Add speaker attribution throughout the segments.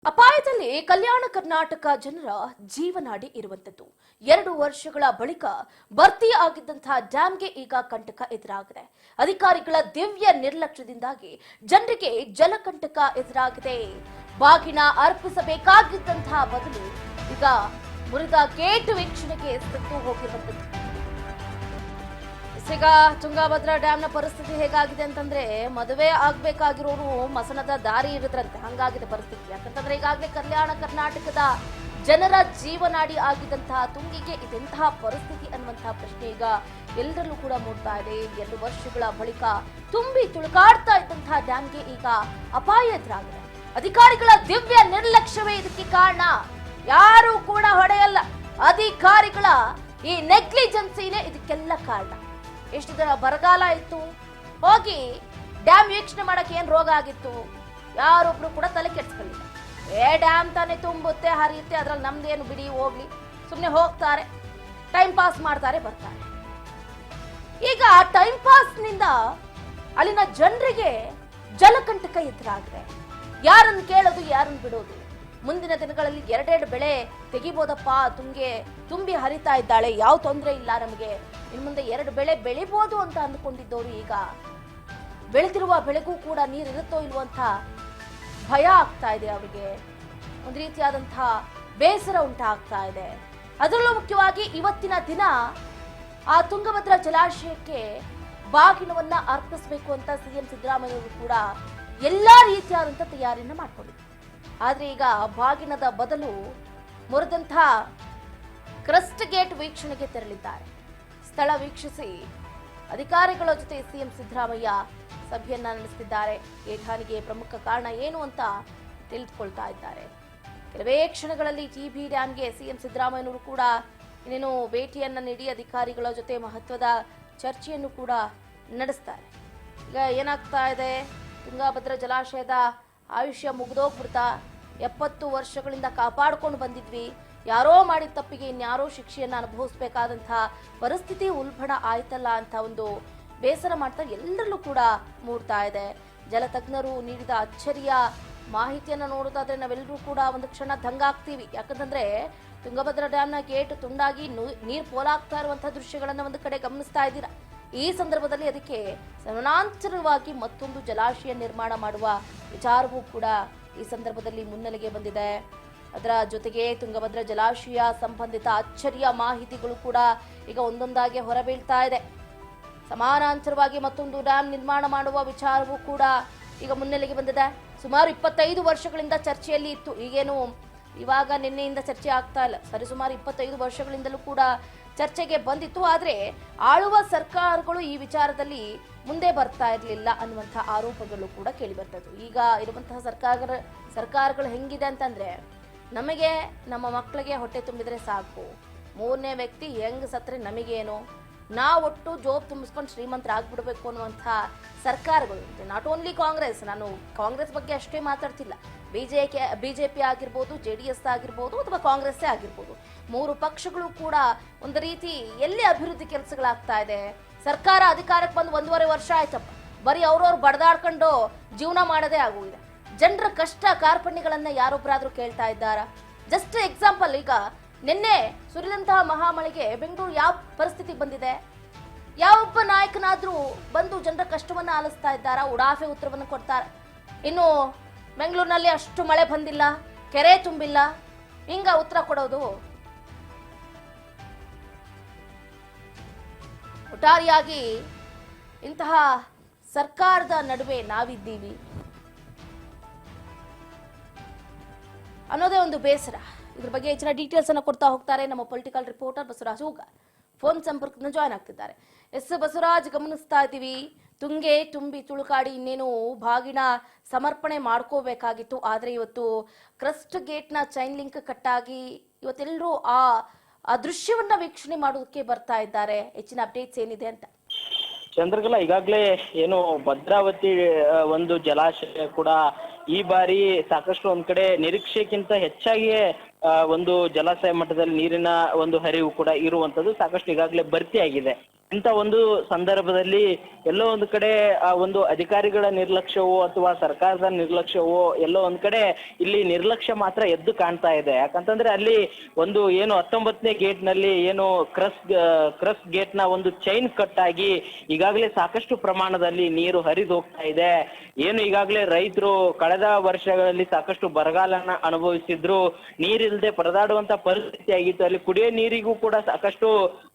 Speaker 1: ಅಪಾಯದಲ್ಲಿ ಕಲ್ಯಾಣ ಕರ್ನಾಟಕ ಜನರ ಜೀವನಾಡಿ ಇರುವಂತದ್ದು 2 ವರ್ಷಗಳ ಬಳಿಕ ಭರ್ತಿ ಆಗಿದ್ದಂತಹ ಡ್ಯಾಂಗೆ ಈಗ ಕಂಟಕ ಎದುರಾಗಿದೆ. ಅಧಿಕಾರಿಗಳ ದಿವ್ಯ ನಿರ್ಲಕ್ಷ್ಯದಿಂದಾಗಿ ಜನರಿಗೆ ಜಲಕಂಟಕ ಎದುರಾಗಿದೆ. ಬಾಗಿನ ಅರ್ಪಿಸಬೇಕಾಗಿದ್ದಂತಹ ಬದಲು ಈಗ ಮುರಿದ ಗೇಟ್ ವೀಕ್ಷಣೆಗೆ ಸತ್ತು ಹೋಗಿರುವಂತದ್ದು. ಈಗ ತುಂಗಭದ್ರಾ ಡ್ಯಾಂನ ಪರಿಸ್ಥಿತಿ ಹೇಗಾಗಿದೆ ಅಂತಂದ್ರೆ ಮದುವೆ ಆಗ್ಬೇಕಾಗಿರೋರು ಮಸಣದ ದಾರಿ ಇರುದ್ರಂತೆ, ಹಂಗಾಗಿದೆ ಪರಿಸ್ಥಿತಿ. ಯಾಕಂತಂದ್ರೆ ಈಗಾಗಲೇ ಕಲ್ಯಾಣ ಕರ್ನಾಟಕದ ಜನರ ಜೀವನಾಡಿ ಆಗಿದ್ದಂತಹ ತುಂಗಿಗೆ ಇದೆಂತಹ ಪರಿಸ್ಥಿತಿ ಅನ್ನುವಂತಹ ಪ್ರಶ್ನೆ ಈಗ ಎಲ್ಲರಲ್ಲೂ ಕೂಡ ಮೂಡ್ತಾ ಇದೆ. 2 ವರ್ಷಗಳ ಬಳಿಕ ತುಂಬಿ ತುಳುಕಾಡ್ತಾ ಇದ್ದಂತಹ ಡ್ಯಾಂಗೆ ಈಗ ಅಪಾಯ ಎದುರಾಗಿದೆ. ಅಧಿಕಾರಿಗಳ ದಿವ್ಯ ನಿರ್ಲಕ್ಷ್ಯವೇ ಇದಕ್ಕೆ ಕಾರಣ, ಯಾರು ಕೂಡ ಹೊಡೆಯಲ್ಲ. ಅಧಿಕಾರಿಗಳ ಈ ನೆಗ್ಲಿಜೆನ್ಸಿನೇ ಇದಕ್ಕೆಲ್ಲ ಕಾರಣ. ಎಷ್ಟು ದಿನ ಬರಗಾಲ ಇತ್ತು, ಹೋಗಿ ಡ್ಯಾಮ್ ವೀಕ್ಷಣೆ ಮಾಡಕ್ಕೆ ಏನ್ ರೋಗ ಆಗಿತ್ತು, ಯಾರೊಬ್ರು ಕೂಡ ತಲೆ ಕೆಡ್ಸ್ಕೊಳ್ಳಿಲ್ಲ. ಡ್ಯಾಮ್ ತಾನೇ ತುಂಬುತ್ತೆ, ಹರಿಯುತ್ತೆ, ಅದ್ರಲ್ಲಿ ನಮ್ದೇನು ಬಿಡಿ ಹೋಗ್ಲಿ, ಸುಮ್ಮನೆ ಹೋಗ್ತಾರೆ, ಟೈಮ್ ಪಾಸ್ ಮಾಡ್ತಾರೆ, ಬರ್ತಾರೆ. ಈಗ ಟೈಮ್ ಪಾಸ್ ನಿಂದ ಅಲ್ಲಿನ ಜನರಿಗೆ ಜಲಕಂಟಕ ಎದುರಾಗಿದೆ. ಯಾರನ್ನು ಕೇಳೋದು, ಯಾರನ್ನು ಬಿಡೋದು? ಮುಂದಿನ ದಿನಗಳಲ್ಲಿ 2 ಬೆಳೆ ತೆಗಿಬೋದಪ್ಪ, ತುಂಬಿ ಹರಿತಾ ಇದ್ದಾಳೆ, ಯಾವ ತೊಂದರೆ ಇಲ್ಲ ನಮಗೆ, ಇನ್ನು ಮುಂದೆ 2 ಬೆಳೆ ಬೆಳಿಬೋದು ಅಂತ ಅಂದ್ಕೊಂಡಿದ್ದವರು ಈಗ ಬೆಳೆದಿರುವ ಬೆಳೆಗೂ ಕೂಡ ನೀರಿರುತ್ತೋ ಇಲ್ವೋ ಅಂತ ಭಯ ಆಗ್ತಾ ಇದೆ. ಅವರಿಗೆ ಒಂದು ರೀತಿಯಾದಂತಹ ಬೇಸರ ಉಂಟಾಗ್ತಾ ಇದೆ. ಅದರಲ್ಲೂ ಮುಖ್ಯವಾಗಿ ಇವತ್ತಿನ ದಿನ ಆ ತುಂಗಭದ್ರಾ ಜಲಾಶಯಕ್ಕೆ ಬಾಗಿನವನ್ನ ಅರ್ಪಿಸಬೇಕು ಅಂತ ಸಿಎಂ ಸಿದ್ದರಾಮಯ್ಯ ಕೂಡ ಎಲ್ಲಾ ರೀತಿಯಾದಂತಹ ತಯಾರಿಯನ್ನ ಮಾಡ್ಕೊಂಡಿದ್ರು. ಆದ್ರೆ ಈಗ ಬಾಗಿನದ ಬದಲು ಮುರಿದಂತಹ ಕ್ರಸ್ಟ್ ಗೇಟ್ ವೀಕ್ಷಣೆಗೆ ತೆರಳಿದ್ದಾರೆ. ಸ್ಥಳ ವೀಕ್ಷಿಸಿ ಅಧಿಕಾರಿಗಳ ಜೊತೆ ಸಿಎಂ ಸಿದ್ದರಾಮಯ್ಯ ಸಭೆಯನ್ನ ನಡೆಸುತ್ತಿದ್ದಾರೆ. ಗೇಟ್ ಹಾನಿಗೆ ಪ್ರಮುಖ ಕಾರಣ ಏನು ಅಂತ ತಿಳಿದುಕೊಳ್ತಾ ಇದ್ದಾರೆ. ಕೆಲವೇ ಕ್ಷಣಗಳಲ್ಲಿ ಟಿಬಿ ಡ್ಯಾಮ್ಗೆ ಸಿಎಂ ಸಿದ್ದರಾಮಯ್ಯನವರು ಕೂಡ ಇನ್ನೇನು ಭೇಟಿಯನ್ನ ನೀಡಿ ಅಧಿಕಾರಿಗಳ ಜೊತೆ ಮಹತ್ವದ ಚರ್ಚೆಯನ್ನು ಕೂಡ ನಡೆಸ್ತಾರೆ. ಈಗ ಏನಾಗ್ತಾ ಇದೆ, ತುಂಗಭದ್ರಾ ಜಲಾಶಯದ ಆಯುಷ್ಯ ಮುಗಿದೋಗ್ಬಿಡ್ತಾ, 70 ವರ್ಷಗಳಿಂದ ಕಾಪಾಡ್ಕೊಂಡು ಬಂದಿದ್ವಿ, ಯಾರೋ ಮಾಡಿದ ತಪ್ಪಿಗೆ ಇನ್ಯಾರೋ ಶಿಕ್ಷೆಯನ್ನು ಅನುಭವಿಸಬೇಕಾದಂತಹ ಪರಿಸ್ಥಿತಿ ಉಲ್ಬಣ ಆಯ್ತಲ್ಲ ಅಂತ ಒಂದು ಬೇಸರ ಮಾಡ್ತಾ ಎಲ್ಲರಲ್ಲೂ ಕೂಡ ಮೂಡ್ತಾ ಇದೆ. ಜಲತಜ್ಞರು ನೀಡಿದ ಅಚ್ಚರಿಯ ಮಾಹಿತಿಯನ್ನು ನೋಡೋದಾದ್ರೆ ನಾವೆಲ್ಲರೂ ಕೂಡ ಒಂದು ಕ್ಷಣ ದಂಗಾಗ್ತೀವಿ. ಯಾಕಂತಂದ್ರೆ ತುಂಗಭದ್ರಾ ಡ್ಯಾಮ್ನ ಗೇಟ್ ತುಂಡಾಗಿ ನೀರು ಪೋಲಾಗ್ತಾ ಇರುವಂತಹ ದೃಶ್ಯಗಳನ್ನ ಒಂದು ಕಡೆ ಗಮನಿಸ್ತಾ ಇದ್ದೀರಾ. ಈ ಸಂದರ್ಭದಲ್ಲಿ ಅದಕ್ಕೆ ಸಮಾನಾಂತರವಾಗಿ ಮತ್ತೊಂದು ಜಲಾಶಯ ನಿರ್ಮಾಣ ಮಾಡುವ ವಿಚಾರವೂ ಕೂಡ ಈ ಸಂದರ್ಭದಲ್ಲಿ ಮುನ್ನೆಲೆಗೆ ಬಂದಿದೆ. ಅದರ ಜೊತೆಗೆ ತುಂಗಭದ್ರಾ ಜಲಾಶಯ ಸಂಬಂಧಿತ ಅಚ್ಚರಿಯ ಮಾಹಿತಿಗಳು ಕೂಡ ಈಗ ಒಂದೊಂದಾಗಿ ಹೊರಬೀಳ್ತಾ ಇದೆ. ಸಮಾನಾಂತರವಾಗಿ ಮತ್ತೊಂದು ಡ್ಯಾಮ್ ನಿರ್ಮಾಣ ಮಾಡುವ ವಿಚಾರವೂ ಕೂಡ ಈಗ ಮುನ್ನೆಲೆಗೆ ಬಂದಿದೆ. ಸುಮಾರು 25 ವರ್ಷಗಳಿಂದ ಚರ್ಚೆಯಲ್ಲಿ ಇತ್ತು, ಈಗೇನು ಇವಾಗ ನಿನ್ನೆಯಿಂದ ಚರ್ಚೆ ಆಗ್ತಾ ಇಲ್ಲ, ಸರಿಸುಮಾರು 25 ವರ್ಷಗಳಿಂದಲೂ ಕೂಡ ಚರ್ಚೆಗೆ ಬಂದಿತ್ತು. ಆದ್ರೆ ಆಳುವ ಸರ್ಕಾರಗಳು ಈ ವಿಚಾರದಲ್ಲಿ ಮುಂದೆ ಬರ್ತಾ ಇರಲಿಲ್ಲ ಅನ್ನುವಂತಹ ಆರೋಪಗಳು ಕೂಡ ಕೇಳಿ ಬರ್ತಾ ಇತ್ತು. ಈಗ ಇರುವಂತಹ ಸರ್ಕಾರಗಳು ಹೆಂಗಿದೆ ಅಂತಂದ್ರೆ, ನಮಗೆ ನಮ್ಮ ಮಕ್ಕಳಿಗೆ ಹೊಟ್ಟೆ ತುಂಬಿದ್ರೆ ಸಾಕು, 3ನೇ ವ್ಯಕ್ತಿ ಹೆಂಗ್ ಸತ್ರೆ ನಮಗೇನು, ಒಟ್ಟು ಜೋಬ್ ತುಂಬಿಸ್ಕೊಂಡು ಶ್ರೀಮಂತರಾಗ್ಬಿಡ್ಬೇಕು ಅನ್ನುವಂಥ ಸರ್ಕಾರಗಳು. ನಾಟ್ ಓನ್ಲಿ ಕಾಂಗ್ರೆಸ್, ನಾನು ಕಾಂಗ್ರೆಸ್ ಬಗ್ಗೆ ಅಷ್ಟೇ ಮಾತಾಡ್ತಿಲ್ಲ, ಬಿಜೆಪಿ ಆಗಿರ್ಬೋದು, JDS ಆಗಿರ್ಬೋದು, ಅಥವಾ ಕಾಂಗ್ರೆಸ್ಸೇ ಆಗಿರ್ಬೋದು, 3 ಪಕ್ಷಗಳು ಕೂಡ ಒಂದು ರೀತಿ ಎಲ್ಲಿ ಅಭಿವೃದ್ಧಿ ಕೆಲಸಗಳಾಗ್ತಾ ಇದೆ. ಸರ್ಕಾರ ಅಧಿಕಾರಕ್ಕೆ ಬಂದು 1.5 ವರ್ಷ ಆಯ್ತಪ್ಪ, ಬರೀ ಅವ್ರವ್ರು ಬಡದಾಡ್ಕೊಂಡು ಜೀವನ ಮಾಡೋದೇ ಆಗೋಗಿದೆ. ಜನರ ಕಷ್ಟ ಕಾರ್ಪಣ್ಯಗಳನ್ನ ಯಾರೊಬ್ಬರಾದ್ರೂ ಕೇಳ್ತಾ ಇದ್ದಾರಾ? ಜಸ್ಟ್ ಎಕ್ಸಾಂಪಲ್, ಈಗ ನಿನ್ನೆ ಸುರಿದಂತಹ ಮಹಾಮಳೆಗೆ ಬೆಂಗಳೂರು ಯಾವ ಪರಿಸ್ಥಿತಿ ಬಂದಿದೆ? ಯಾವೊಬ್ಬ ನಾಯಕನಾದ್ರೂ ಬಂದು ಜನರ ಕಷ್ಟವನ್ನ ಆಲಿಸ್ತಾ ಇದ್ದಾರಾ? ಉಡಾಫೆ ಉತ್ತರವನ್ನು ಕೊಡ್ತಾರೆ. ಇನ್ನು ಬೆಂಗಳೂರಿನಲ್ಲಿ ಅಷ್ಟು ಮಳೆ ಬಂದಿಲ್ಲ, ಕೆರೆ ತುಂಬಿಲ್ಲ, ಹಿಂಗ ಉತ್ತರ ಕೊಡೋದು? ಒಟ್ಟಾರೆಯಾಗಿ ಇಂತಹ ಸರ್ಕಾರದ ನಡುವೆ ನಾವಿದ್ದೀವಿ ಅನ್ನೋದೇ ಒಂದು ಬೇಸರ. ಇದ್ರ ಬಗ್ಗೆ ಹೆಚ್ಚಿನ ಡೀಟೇಲ್ಸ್ ಅನ್ನು ಕೊಡ್ತಾ ಹೋಗ್ತಾರೆ ನಮ್ಮ ಪೊಲಿಟಿಕಲ್ ರಿಪೋರ್ಟರ್ ಬಸವರಾಜ್ ಹೂಗ. ಫೋನ್ ಸಂಪರ್ಕದಿಂದ ಜಾಯ್ನ್ ಆಗ್ತಿದ್ದಾರೆ. ಬಸವರಾಜ್, ಗಮನಿಸ್ತಾ ಇದ್ದೀವಿ, ತುಂಬಿ ತುಳುಕಾಡಿ ಇನ್ನೇನು ಬಾಗಿನ ಸಮರ್ಪಣೆ ಮಾಡ್ಕೋಬೇಕಾಗಿತ್ತು. ಆದ್ರೆ ಇವತ್ತು ಕ್ರಸ್ಟ್ ಗೇಟ್ ನ ಚೈನ್ ಲಿಂಕ್ ಕಟ್ಟಾಗಿ ಇವತ್ತೆಲ್ಲರೂ ಆ ದೃಶ್ಯವನ್ನ ವೀಕ್ಷಣೆ ಮಾಡೋದಕ್ಕೆ ಬರ್ತಾ ಇದ್ದಾರೆ. ಹೆಚ್ಚಿನ ಅಪ್ಡೇಟ್ಸ್ ಏನಿದೆ ಅಂತ?
Speaker 2: ಚಂದ್ರಕಲಾ, ಈಗಾಗಲೇ ಏನು ಭದ್ರಾವತಿ ಒಂದು ಜಲಾಶಯ ಕೂಡ ಈ ಬಾರಿ ಸಾಕಷ್ಟು ಒಂದ್ ಕಡೆ ನಿರೀಕ್ಷೆಗಿಂತ ಹೆಚ್ಚಾಗಿ ಒಂದು ಜಲಾಶಯ ಮಟ್ಟದಲ್ಲಿ ನೀರಿನ ಒಂದು ಹರಿವು ಕೂಡ ಇರುವಂತದ್ದು ಸಾಕಷ್ಟು ಈಗಾಗಲೇ ಭರ್ತಿಯಾಗಿದೆ. ಇಂಥ ಒಂದು ಸಂದರ್ಭದಲ್ಲಿ ಎಲ್ಲೋ ಒಂದು ಕಡೆ ಆ ಒಂದು ಅಧಿಕಾರಿಗಳ ನಿರ್ಲಕ್ಷ್ಯವೋ ಅಥವಾ ಸರ್ಕಾರದ ನಿರ್ಲಕ್ಷ್ಯವೋ ಎಲ್ಲೋ ಒಂದ್ ಕಡೆ ಇಲ್ಲಿ ನಿರ್ಲಕ್ಷ್ಯ ಮಾತ್ರ ಎದ್ದು ಕಾಣ್ತಾ ಇದೆ. ಯಾಕಂತಂದ್ರೆ ಅಲ್ಲಿ ಒಂದು ಏನು 19ನೇ ಗೇಟ್ ನಲ್ಲಿ ಏನು ಕ್ರಸ್ ಗೇಟ್ ನ ಒಂದು ಚೈನ್ ಕಟ್ ಆಗಿ ಈಗಾಗಲೇ ಸಾಕಷ್ಟು ಪ್ರಮಾಣದಲ್ಲಿ ನೀರು ಹರಿದು ಹೋಗ್ತಾ ಇದೆ. ಏನು ಈಗಾಗಲೇ ರೈತರು ಕಳೆದ ವರ್ಷಗಳಲ್ಲಿ ಸಾಕಷ್ಟು ಬರಗಾಲನ ಅನುಭವಿಸಿದ್ರು, ನೀರಿಲ್ಲದೆ ಪರದಾಡುವಂತ ಪರಿಸ್ಥಿತಿ ಆಗಿತ್ತು. ಅಲ್ಲಿ ಕುಡಿಯೋ ನೀರಿಗೂ ಕೂಡ ಸಾಕಷ್ಟು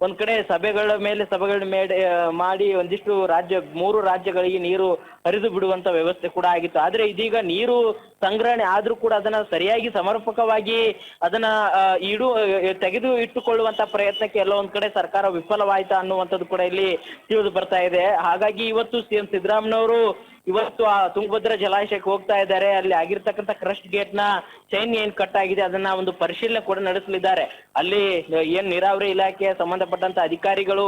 Speaker 2: ಒಂದ್ ಕಡೆ ಸಭೆಗಳ ಮಾಡಿ ಒಂದಿಷ್ಟು 3 ರಾಜ್ಯಗಳಿಗೆ ನೀರು ಹರಿದು ಬಿಡುವಂತ ವ್ಯವಸ್ಥೆ ಕೂಡ ಆಗಿತ್ತು. ಆದ್ರೆ ಇದೀಗ ನೀರು ಸಂಗ್ರಹಣೆ ಆದ್ರೂ ಕೂಡ ಅದನ್ನ ಸರಿಯಾಗಿ ಸಮರ್ಪಕವಾಗಿ ಅದನ್ನ ತೆಗೆದು ಇಟ್ಟುಕೊಳ್ಳುವಂತ ಪ್ರಯತ್ನಕ್ಕೆ ಎಲ್ಲೋ ಒಂದ್ ಕಡೆ ಸರ್ಕಾರ ವಿಫಲವಾಯ್ತಾ ಅನ್ನುವಂಥದ್ದು ಕೂಡ ಇಲ್ಲಿ ತಿಳಿದು ಬರ್ತಾ ಇದೆ. ಹಾಗಾಗಿ ಇವತ್ತು ಸಿಎಂ ಸಿದ್ದರಾಮಯ್ಯನವರು ಇವತ್ತು ಆ ತುಂಗಭದ್ರಾ ಜಲಾಶಯಕ್ಕೆ ಹೋಗ್ತಾ ಇದ್ದಾರೆ. ಅಲ್ಲಿ ಆಗಿರ್ತಕ್ಕಂಥ ಕ್ರಸ್ಟ್ ಗೇಟ್ ನ ಚೈನ್ ಏನ್ ಕಟ್ ಆಗಿದೆ ಅದನ್ನ ಒಂದು ಪರಿಶೀಲನೆ ಕೂಡ ನಡೆಸಲಿದ್ದಾರೆ. ಅಲ್ಲಿ ಏನ್ ನೀರಾವರಿ ಇಲಾಖೆಯ ಸಂಬಂಧಪಟ್ಟಂತ ಅಧಿಕಾರಿಗಳು,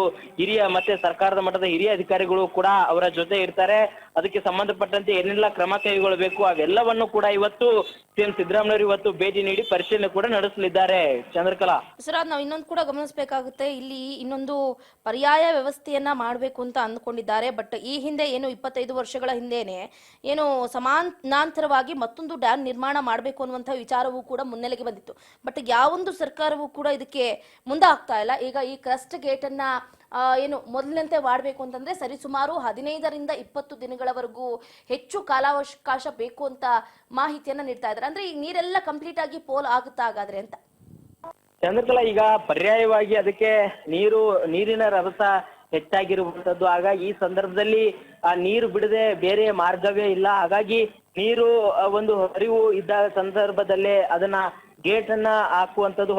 Speaker 2: ಮತ್ತೆ ಸರ್ಕಾರದ ಮಟ್ಟದ ಹಿರಿಯ ಅಧಿಕಾರಿಗಳು ಕೂಡ ಅವರ ಜೊತೆ ಇರ್ತಾರೆ. ಅದಕ್ಕೆ ಸಂಬಂಧಪಟ್ಟಂತೆ ಏನೆಲ್ಲ ಕ್ರಮ ಕೈಗೊಳ್ಳಬೇಕು ಅವೆಲ್ಲವನ್ನು ಕೂಡ ಇವತ್ತು ಸಿಎಂ ಸಿದ್ದರಾಮಯ್ಯವರು ಇವತ್ತು ಭೇಟಿ ನೀಡಿ ಪರಿಶೀಲನೆ ಕೂಡ ನಡೆಸಲಿದ್ದಾರೆ. ಚಂದ್ರಕಲಾ
Speaker 1: ಸರ್, ನಾವು ಇನ್ನೊಂದು ಕೂಡ ಗಮನಿಸಬೇಕಾಗುತ್ತೆ, ಇಲ್ಲಿ ಇನ್ನೊಂದು ಪರ್ಯಾಯ ವ್ಯವಸ್ಥೆಯನ್ನ ಮಾಡಬೇಕು ಅಂತ ಅಂದ್ಕೊಂಡಿದ್ದಾರೆ. ಬಟ್ ಈ ಹಿಂದೆ ಏನು 25 ವರ್ಷಗಳ ಹಿಂದೆನೆ ಏನು ಸಮಾನಾಂತರವಾಗಿ ಮತ್ತೊಂದು ಡ್ಯಾಮ್ ನಿರ್ಮಾಣ ಮಾಡಬೇಕು ಅನ್ನುವಂಥ ವಿಚಾರವೂ ಕೂಡ ಮುನ್ನೆಲೆಗೆ ಬಂದಿತ್ತು. ಬಟ್ ಯಾವೊಂದು ಸರ್ಕಾರವೂ ಕೂಡ ಇದಕ್ಕೆ ಮುಂದೆ ಆಗ್ತಾ ಇಲ್ಲ. ಈಗ ಈ ಕ್ರಸ್ಟ್ ಗೇಟ್ ಅನ್ನ ಏನು ಮೊದಲಿನಂತೆ ಮಾಡಬೇಕು ಅಂತಂದ್ರೆ ಸರಿಸುಮಾರು 15ರಿಂದ 20 ದಿನಗಳವರೆಗೂ ಹೆಚ್ಚು ಕಾಲಾವಕಾಶ ಬೇಕು ಅಂತ ಮಾಹಿತಿಯನ್ನ ನೀಡ್ತಾ ಇದ್ದಾರೆ. ಅಂದ್ರೆ ಈಗ ನೀರೆಲ್ಲ ಕಂಪ್ಲೀಟ್ ಆಗಿ ಪೋಲ್ ಆಗುತ್ತಾ ಹಾಗಾದ್ರೆ ಅಂತ?
Speaker 2: ಚಂದ್ರಕಲಾ, ಈಗ ಪರ್ಯಾಯವಾಗಿ ಅದಕ್ಕೆ ನೀರಿನ ರಭಸ ಹೆಚ್ಚಾಗಿರುವಂತದ್ದು. ಹಾಗಾಗಿ ಈ ಸಂದರ್ಭದಲ್ಲಿ ಆ ನೀರು ಬಿಡದೆ ಬೇರೆ ಮಾರ್ಗವೇ ಇಲ್ಲ. ಹಾಗಾಗಿ ನೀರು ಒಂದು ಹರಿವು ಇದ್ದ ಸಂದರ್ಭದಲ್ಲೇ ಅದನ್ನ ಗೇಟ್ ಅನ್ನ ಹಾಕುವಂಥದ್ದು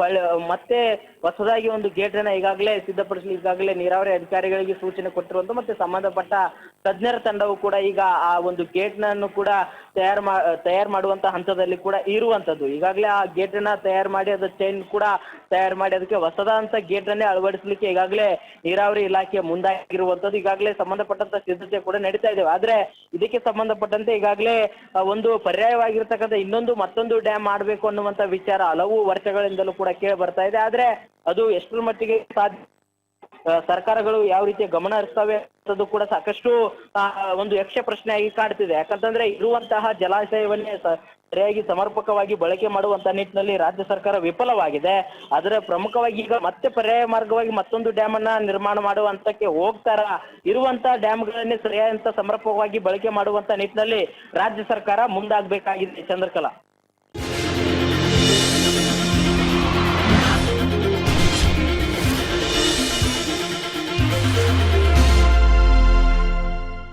Speaker 2: ಮತ್ತೆ ಹೊಸದಾಗಿ ಒಂದು ಗೇಟ್ ಅನ್ನ ಈಗಾಗಲೇ ಸಿದ್ಧಪಡಿಸಲು ಈಗಾಗಲೇ ನೀರಾವರಿ ಅಧಿಕಾರಿಗಳಿಗೆ ಸೂಚನೆ ಕೊಟ್ಟಿರುವಂತ ಮತ್ತೆ ಸಂಬಂಧಪಟ್ಟ ತಜ್ಞರ ತಂಡವು ಕೂಡ ಈಗ ಆ ಒಂದು ಗೇಟ್ ನನ್ನು ಕೂಡ ತಯಾರು ಮಾಡುವಂತ ಹಂತದಲ್ಲಿ ಕೂಡ ಇರುವಂತದ್ದು. ಈಗಾಗಲೇ ಆ ಗೇಟ್ ಅನ್ನ ತಯಾರು ಮಾಡಿ ಅದ ಚೈನ್ ಕೂಡ ತಯಾರು ಮಾಡಿ ಅದಕ್ಕೆ ಹೊಸದಾದಂತ ಗೇಟ್ ಅನ್ನೇ ಅಳವಡಿಸಲಿಕ್ಕೆ ಈಗಾಗಲೇ ನೀರಾವರಿ ಇಲಾಖೆ ಮುಂದಾಗಿರುವಂತದ್ದು. ಈಗಾಗಲೇ ಸಂಬಂಧಪಟ್ಟಂತ ಸಿದ್ಧತೆ ಕೂಡ ನಡೀತಾ ಇದ್ದೇವೆ. ಆದ್ರೆ ಇದಕ್ಕೆ ಸಂಬಂಧಪಟ್ಟಂತೆ ಈಗಾಗಲೇ ಒಂದು ಪರ್ಯಾಯವಾಗಿರ್ತಕ್ಕಂಥ ಮತ್ತೊಂದು ಡ್ಯಾಮ್ ಮಾಡಬೇಕು ಅನ್ನುವಂತ ವಿಚಾರ ಹಲವು ವರ್ಷಗಳಿಂದಲೂ ಕೂಡ ಕೇಳಿ ಬರ್ತಾ ಇದೆ. ಆದ್ರೆ ಅದು ಎಷ್ಟರ ಮಟ್ಟಿಗೆ ಸಾಧ್ಯ, ಸರ್ಕಾರಗಳು ಯಾವ ರೀತಿಯ ಗಮನ ಹರಿಸ್ತವೆ ಅನ್ನೋದು ಕೂಡ ಸಾಕಷ್ಟು ಒಂದು ಯಕ್ಷ ಪ್ರಶ್ನೆಯಾಗಿ ಕಾಡ್ತಿದೆ. ಯಾಕಂತಂದ್ರೆ ಇರುವಂತಹ ಜಲಾಶಯವನ್ನೇ ಸರಿಯಾಗಿ ಸಮರ್ಪಕವಾಗಿ ಬಳಕೆ ಮಾಡುವಂತ ನಿಟ್ಟಿನಲ್ಲಿ ರಾಜ್ಯ ಸರ್ಕಾರ ವಿಫಲವಾಗಿದೆ. ಅದರ ಪ್ರಮುಖವಾಗಿ ಈಗ ಮತ್ತೆ ಪರ್ಯಾಯ ಮಾರ್ಗವಾಗಿ ಮತ್ತೊಂದು ಡ್ಯಾಮ್ ಅನ್ನ ನಿರ್ಮಾಣ ಮಾಡುವ ಹಂತಕ್ಕೆ ಹೋಗ್ತಾರ. ಇರುವಂತಹ ಡ್ಯಾಮ್ಗಳನ್ನೇ ಸರಿಯಾದಂತ ಸಮರ್ಪಕವಾಗಿ ಬಳಕೆ ಮಾಡುವಂತ ನಿಟ್ಟಿನಲ್ಲಿ ರಾಜ್ಯ ಸರ್ಕಾರ ಮುಂದಾಗಬೇಕಾಗಿದೆ. ಚಂದ್ರಕಲಾ.